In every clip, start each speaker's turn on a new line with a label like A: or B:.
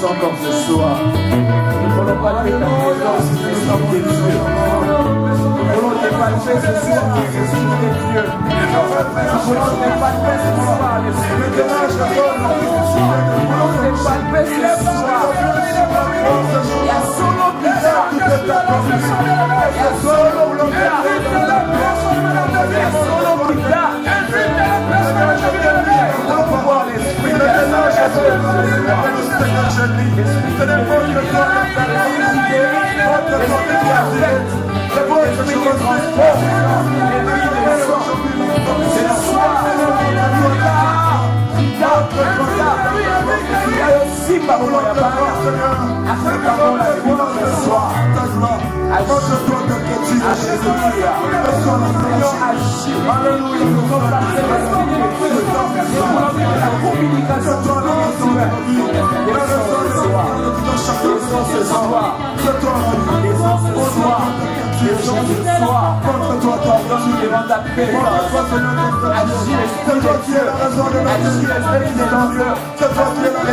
A: reconnaissant comme ce soir. Nous ne voulons pas que ta présence, Esprit de Dieu. Nous voulons te palper ce soir, Esprit de Dieu. Nous voulons te palper ce soir, Esprit de Dieu. Nous voulons te palper ce soir. Il y a solo qui t'a. Il y a solo qui t'a. Il y a solo qui t'a. Nous voulons pouvoir l'Esprit de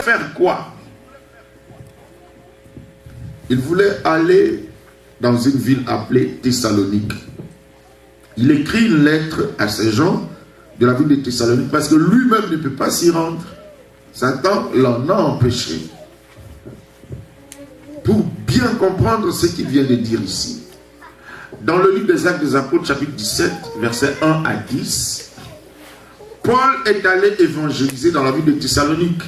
B: Faire quoi? Il voulait aller dans une ville appelée Thessalonique. Il écrit une lettre à ces gens de la ville de Thessalonique parce que lui-même ne peut pas s'y rendre. Satan l'en a empêché. Pour bien comprendre ce qu'il vient de dire ici, dans le livre des Actes des Apôtres, chapitre 17, versets 1 à 10, Paul est allé évangéliser dans la ville de Thessalonique.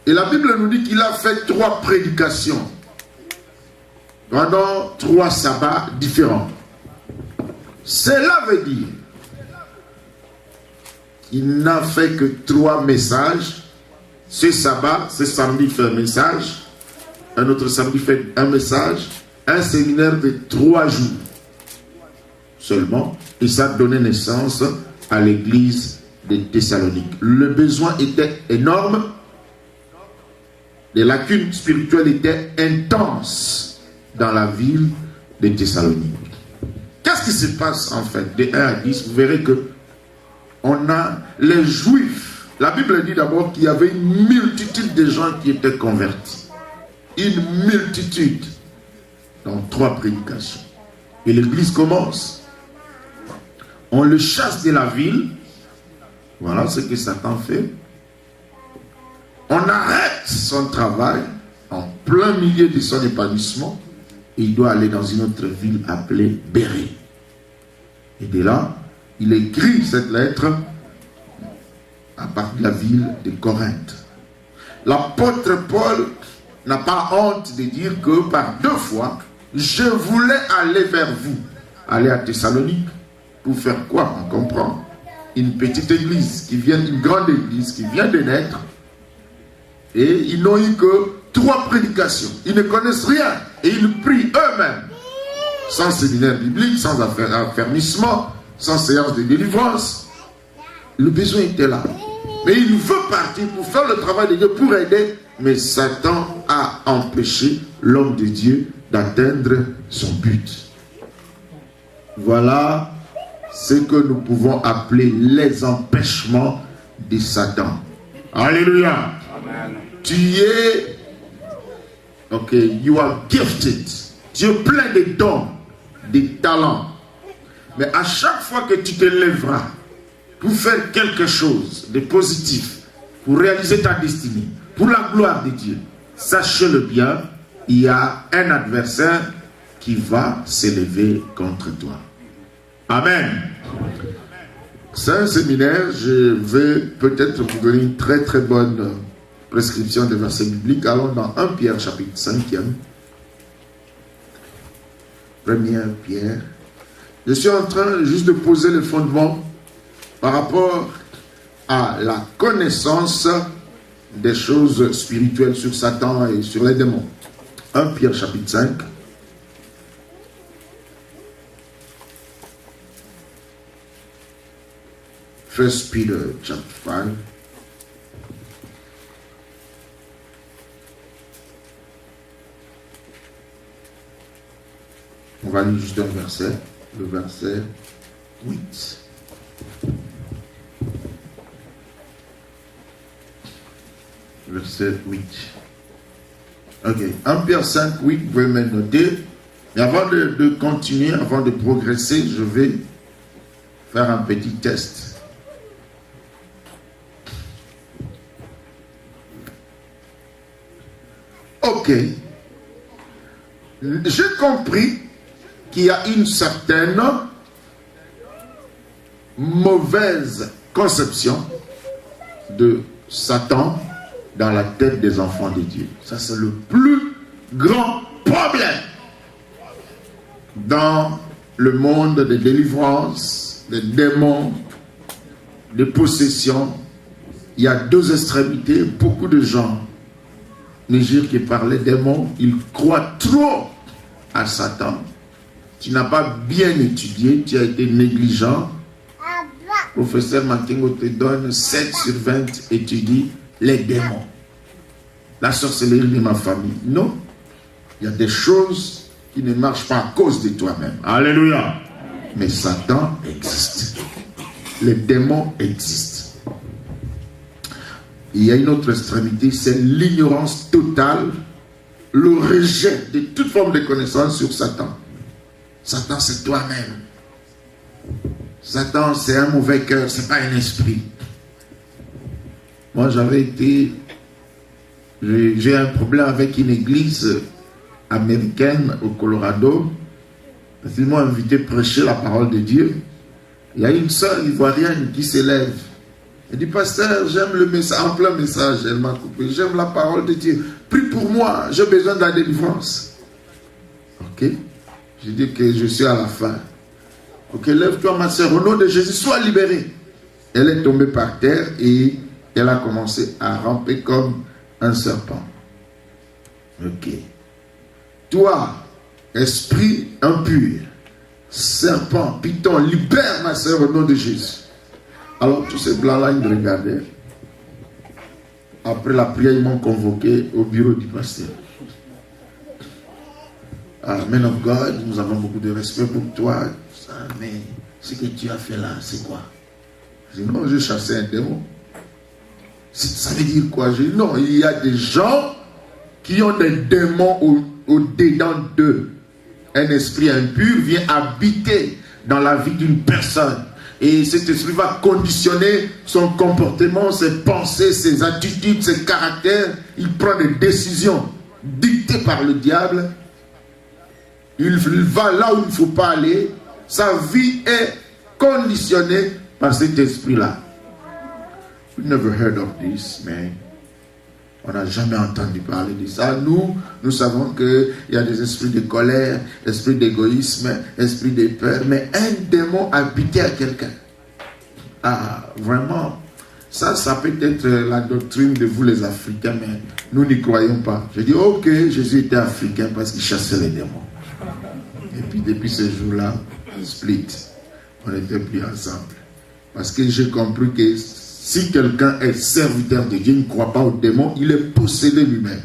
B: Et la Bible nous dit qu'il a fait 3 prédications pendant 3 sabbats différents. Cela veut dire qu'il n'a fait que 3 messages. Ce sabbat, ce samedi fait un message, un autre samedi fait un message, un séminaire de 3 jours seulement, et ça donnait naissance à l'église de Thessalonique. Le besoin était énorme, les lacunes spirituelles étaient intenses dans la ville de Thessalonique. Qu'est-ce qui se passe en fait? De 1 à 10, vous verrez que on a les Juifs. La Bible dit d'abord qu'il y avait une multitude de gens qui étaient convertis. Une multitude dans 3 prédications. Et l'église commence. On le chasse de la ville. Voilà ce que Satan fait. On arrête son travail en plein milieu de son épanouissement. Et il doit aller dans une autre ville appelée Bérée. Et de là, il écrit cette lettre à partir de la ville de Corinthe. L'apôtre Paul n'a pas honte de dire que par 2 fois, je voulais aller vers vous, aller à Thessalonique. Pour faire quoi? On comprend. Une petite église, une grande église qui vient de naître. Et ils n'ont eu que 3 prédications. Ils ne connaissent rien. Et ils prient eux-mêmes. Sans séminaire biblique, sans affermissement, sans séance de délivrance. Le besoin était là. Mais il veut partir pour faire le travail de Dieu, pour aider. Mais Satan a empêché l'homme de Dieu d'atteindre son but. Voilà ce que nous pouvons appeler les empêchements de Satan. Alléluia. Amen. Tu es, you are gifted. Tu es plein de dons, de talents. Mais à chaque fois que tu te lèveras pour faire quelque chose de positif, pour réaliser ta destinée, pour la gloire de Dieu, sache-le bien, il y a un adversaire qui va s'élever contre toi. Amen. C'est un séminaire, je vais peut-être vous donner une très très bonne prescription des versets bibliques. Allons dans 1 Pierre chapitre 5e. 1er Pierre. Je suis en train juste de poser le fondement par rapport à la connaissance des choses spirituelles sur Satan et sur les démons. 1 Pierre chapitre 5. First Peter chapter 5. On va lire juste un verset, le verset 8. verset 8. Ok, 1 Pierre 5, 8, vous pouvez me noter. Mais avant de continuer, avant de progresser, je vais faire un petit test. Ok. J'ai compris qu'il y a une certaine mauvaise conception de Satan dans la tête des enfants de Dieu. Ça, c'est le plus grand problème dans le monde des délivrances, des démons, des possessions. Il y a deux extrémités. Beaucoup de gens, Négir qui parlait démons, ils croient trop à Satan. Tu n'as pas bien étudié, tu as été négligent. Professeur Matingo te donne 7 sur 20 et tu dis les démons. La sorcellerie de ma famille. Non. Il y a des choses qui ne marchent pas à cause de toi-même. Alléluia. Mais Satan existe. Les démons existent. Il y a une autre extrémité, c'est l'ignorance totale, le rejet de toute forme de connaissance sur Satan. Satan, c'est toi-même. Satan, c'est un mauvais cœur, c'est pas un esprit. Moi, j'ai un problème avec une église américaine au Colorado. Parce qu'ils m'ont invité à prêcher la parole de Dieu. Il y a une sœur ivoirienne qui s'élève. Elle dit, pasteur, j'aime le message, en plein message, elle m'a coupé. J'aime la parole de Dieu. Prie pour moi, j'ai besoin de la délivrance. Ok. J'ai dit que je suis à la fin. Ok, lève-toi ma soeur, au nom de Jésus, sois libérée. Elle est tombée par terre et elle a commencé à ramper comme un serpent. Ok. Toi, esprit impur, serpent, python, libère ma soeur au nom de Jésus. Alors tous ces blancs-là, ils me regardaient. Après la prière, ils m'ont convoqué au bureau du pasteur. Ah, man of God, nous avons beaucoup de respect pour toi. Mais ce que tu as fait là, c'est quoi? Je dis non, je chassais un démon. Ça veut dire quoi? Je dis non, il y a des gens qui ont des démons au-dedans d'eux. Un esprit impur vient habiter dans la vie d'une personne. Et cet esprit va conditionner son comportement, ses pensées, ses attitudes, ses caractères. Il prend des décisions dictées par le diable. Il va là où il ne faut pas aller. Sa vie est conditionnée par cet esprit-là. We never heard of this, man. On n'a jamais entendu parler de ça. Nous savons qu'il y a des esprits de colère, esprits d'égoïsme, esprits de peur, mais un démon habité à quelqu'un. Ah, vraiment, ça peut être la doctrine de vous les Africains, mais nous n'y croyons pas. Je dis, ok, Jésus était africain parce qu'il chassait les démons. Et puis depuis ce jour-là, split, on n'était plus ensemble. Parce que j'ai compris que si quelqu'un est serviteur de Dieu, il ne croit pas aux démons, il est possédé lui-même.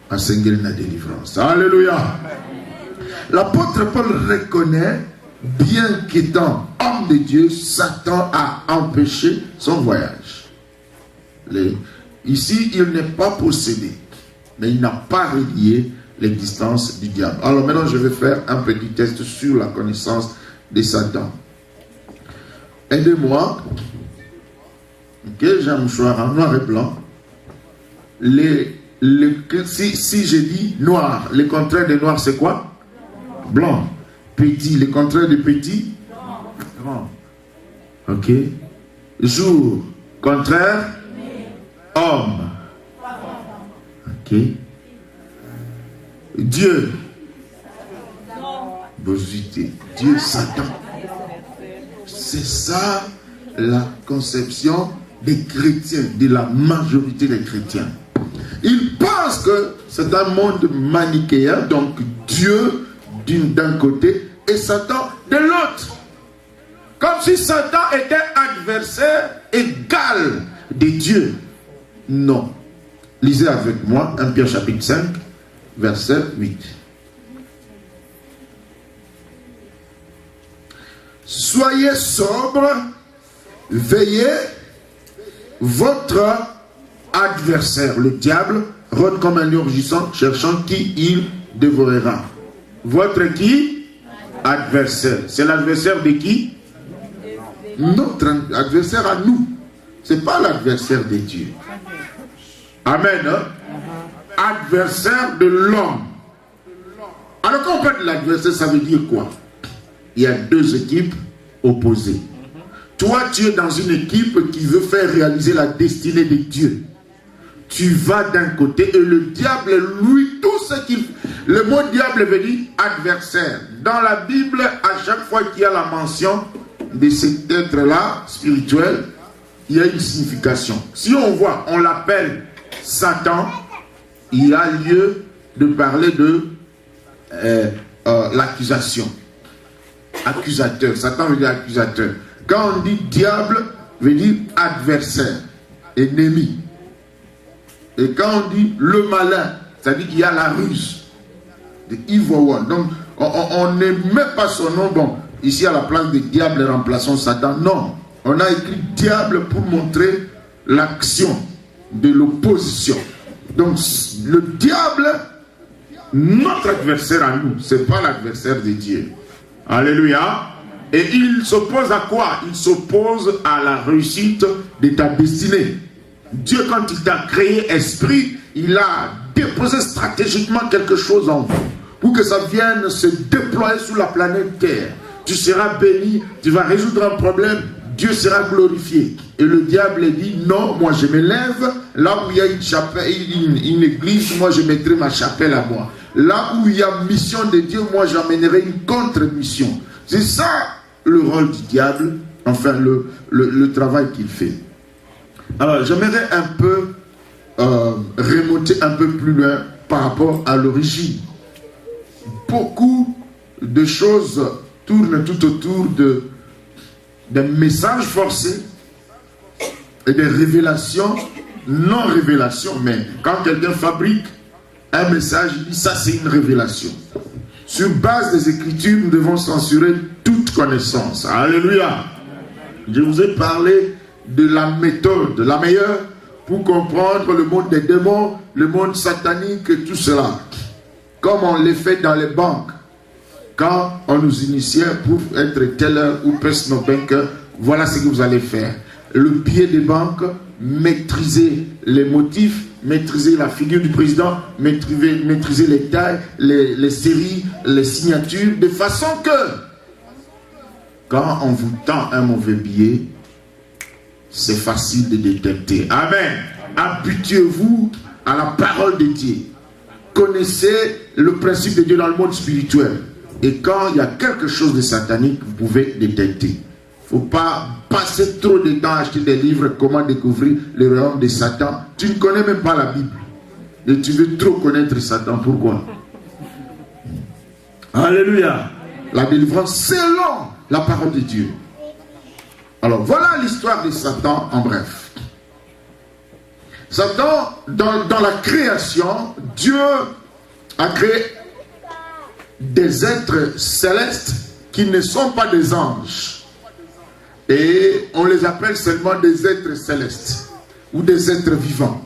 B: À Seigneur la délivrance. Alléluia. L'apôtre Paul reconnaît, bien qu'étant homme de Dieu, Satan a empêché son voyage. Ici, il n'est pas possédé, mais il n'a pas relié l'existence du diable. Alors maintenant, je vais faire un petit test sur la connaissance de Satan. Aidez-moi. Ok, j'ai un mouchoir en noir et blanc. Si je dis noir, le contraire de noir, c'est quoi? Blanc. Petit, le contraire de petit? Grand. Ok. Jour, contraire? Homme. Ok. Dieu. Bosité. Dieu, Satan. C'est ça la conception des chrétiens, de la majorité des chrétiens. Ils pensent que c'est un monde manichéen, donc Dieu d'un côté et Satan de l'autre. Comme si Satan était adversaire égal de Dieu. Non. Lisez avec moi 1 Pierre chapitre 5, verset 8. Soyez sobres, veillez, votre adversaire, le diable, rôde comme un lion rugissant, cherchant qui il dévorera. Votre qui? Adversaire. C'est l'adversaire de qui? Notre adversaire à nous. Ce n'est pas l'adversaire de Dieu. Amen. Hein? Adversaire de l'homme. Alors quand on parle de l'adversaire, ça veut dire quoi? Il y a deux équipes opposées. Toi, tu es dans une équipe qui veut faire réaliser la destinée de Dieu. Tu vas d'un côté et le diable, lui, tout ce qu'il... Le mot diable veut dire adversaire. Dans la Bible, à chaque fois qu'il y a la mention de cet être-là, spirituel, il y a une signification. Si on voit, on l'appelle Satan, il y a lieu de parler de l'accusation. Accusateur. Satan veut dire accusateur. Quand on dit diable, veut dire adversaire, ennemi. Et quand on dit le malin, ça veut dire qu'il y a la ruse. The evil one. Donc, on ne met pas son nom. Bon, ici à la place de diable, remplaçons Satan. Non. On a écrit diable pour montrer l'action de l'opposition. Donc, le diable, notre adversaire à nous, ce n'est pas l'adversaire de Dieu. Alléluia. Et il s'oppose à quoi? Il s'oppose à la réussite de ta destinée. Dieu, quand il t'a créé esprit, il a déposé stratégiquement quelque chose en vous pour que ça vienne se déployer sur la planète Terre. Tu seras béni, tu vas résoudre un problème, Dieu sera glorifié. Et le diable dit, non, moi je me lève, là où il y a une chapelle, une église, moi je mettrai ma chapelle à moi. Là où il y a mission de Dieu, moi j'emmènerai une contre-mission. C'est ça le rôle du diable, enfin le travail qu'il fait. Alors j'aimerais un peu remonter un peu plus loin par rapport à l'origine. Beaucoup de choses tournent tout autour d'un message forcé et des révélations, non-révélations, mais quand quelqu'un fabrique un message, il dit ça c'est une révélation. Sur base des Écritures, nous devons censurer toute connaissance. Alléluia. Je vous ai parlé de la méthode, la meilleure pour comprendre le monde des démons, le monde satanique et tout cela. Comme on le fait dans les banques. Quand on nous initiait pour être teller ou personal banker, voilà ce que vous allez faire. Le billet des banques, maîtriser les motifs, maîtriser la figure du président, maîtriser les tailles, les séries, les signatures, de façon que quand on vous tend un mauvais billet, c'est facile de détecter. Amen. Habituez-vous à la parole de Dieu. Connaissez le principe de Dieu dans le monde spirituel. Et quand il y a quelque chose de satanique, vous pouvez détecter. Il ne faut pas passer trop de temps à acheter des livres, comment découvrir le royaume de Satan. Tu ne connais même pas la Bible. Et tu veux trop connaître Satan. Pourquoi? Alléluia. La délivrance selon la parole de Dieu. Alors voilà l'histoire de Satan en bref. Satan, dans la création, Dieu a créé des êtres célestes qui ne sont pas des anges. Et on les appelle seulement des êtres célestes ou des êtres vivants.